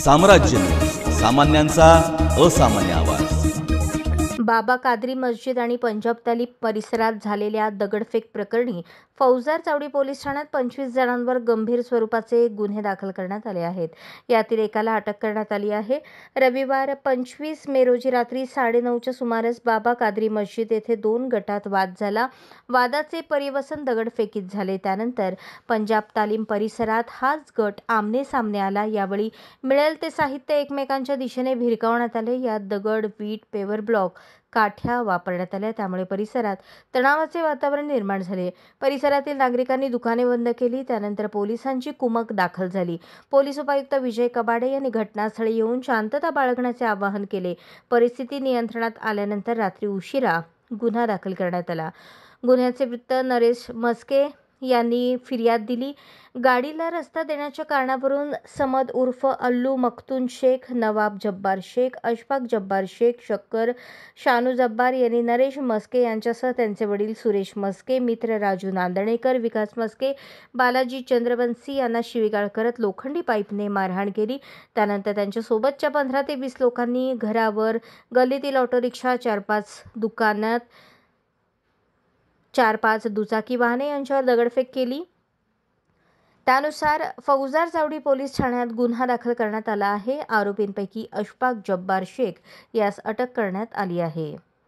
साम्राज्य न्यूज, सामान्यांचा असामान्य आवाज। बाबा कादरी मस्जिद आणि पंजाब तालीम परिसरात झालेल्या दगडफेक प्रकरणी फौजदार चावडी पोलीस ठाण्यात 25 जणांवर गंभीर स्वरूपाचे गुन्हे दाखल करण्यात आले आहेत। यातील एकाला अटक करण्यात आली आहे। रविवार 25 मे रोजी रात्री 9:30च्या सुमारास बाबा कादरी मस्जिद येथे 2 गटात वाद झाला। वादाचे परिवसन दगडफेकीत झाले। त्यानंतर पंजाब तालीम परिसरात हाच गट आमने सामने आला। यावेळी मिळेल ते साहित्य एकमेकांच्या दिशेने भिरकावण्यात आले। यात दगड, वीट, पेवर ब्लॉक, काठ्या वापरण्यात आल्या। त्यामुळे परिसरात तणावाचे वातावरण निर्माण झाले। परिसरातील नागरिकांनी दुकाने बंद केली। त्यानंतर पोलिसांची कुमक दाखल झाली। पोलीस उपायुक्त विजय कबाडे यांनी घटनास्थळी येऊन शांतता बाळगण्याचे आवाहन केले। परिस्थिती नियंत्रणात आल्यानंतर रात्री उशिरा गुन्हा दाखल करण्यात आला। गुन्ह्याचे वृत्त नरेश मस्के यांनी फिर्याद दिली। गाडीला रस्ता देण्याच्या कारणावरून समद उर्फ अल्लू मखतून शेख, नवाब जब्बार शेख, अशफाक जब्बार शेख, शक्कर शानू जब्बार यांनी नरेश मस्के यांच्यासह त्यांचे वडील सुरेश मस्के, मित्र राजू नांदणेकर, विकास मस्के, बालाजी चंद्रवंशी यांना शिवीगाळ करत लोखंडी पाईपने मारहाण केली। त्यानंतर त्यांच्या सोबतच्या 15 ते 20 लोकांनी घरावर, गल्लीतील ऑटो रिक्षा, 4-5 दुकानात, 4-5 दुचाकी वाहने यांच्यावर दगडफेक केली। त्यानुसार फौजदार चावडी पोलीस ठाण्यात गुन्हा दाखल करण्यात आला आहे। आरोपींपैकी अशफाक जब्बार शेख यास अटक करण्यात आली आहे।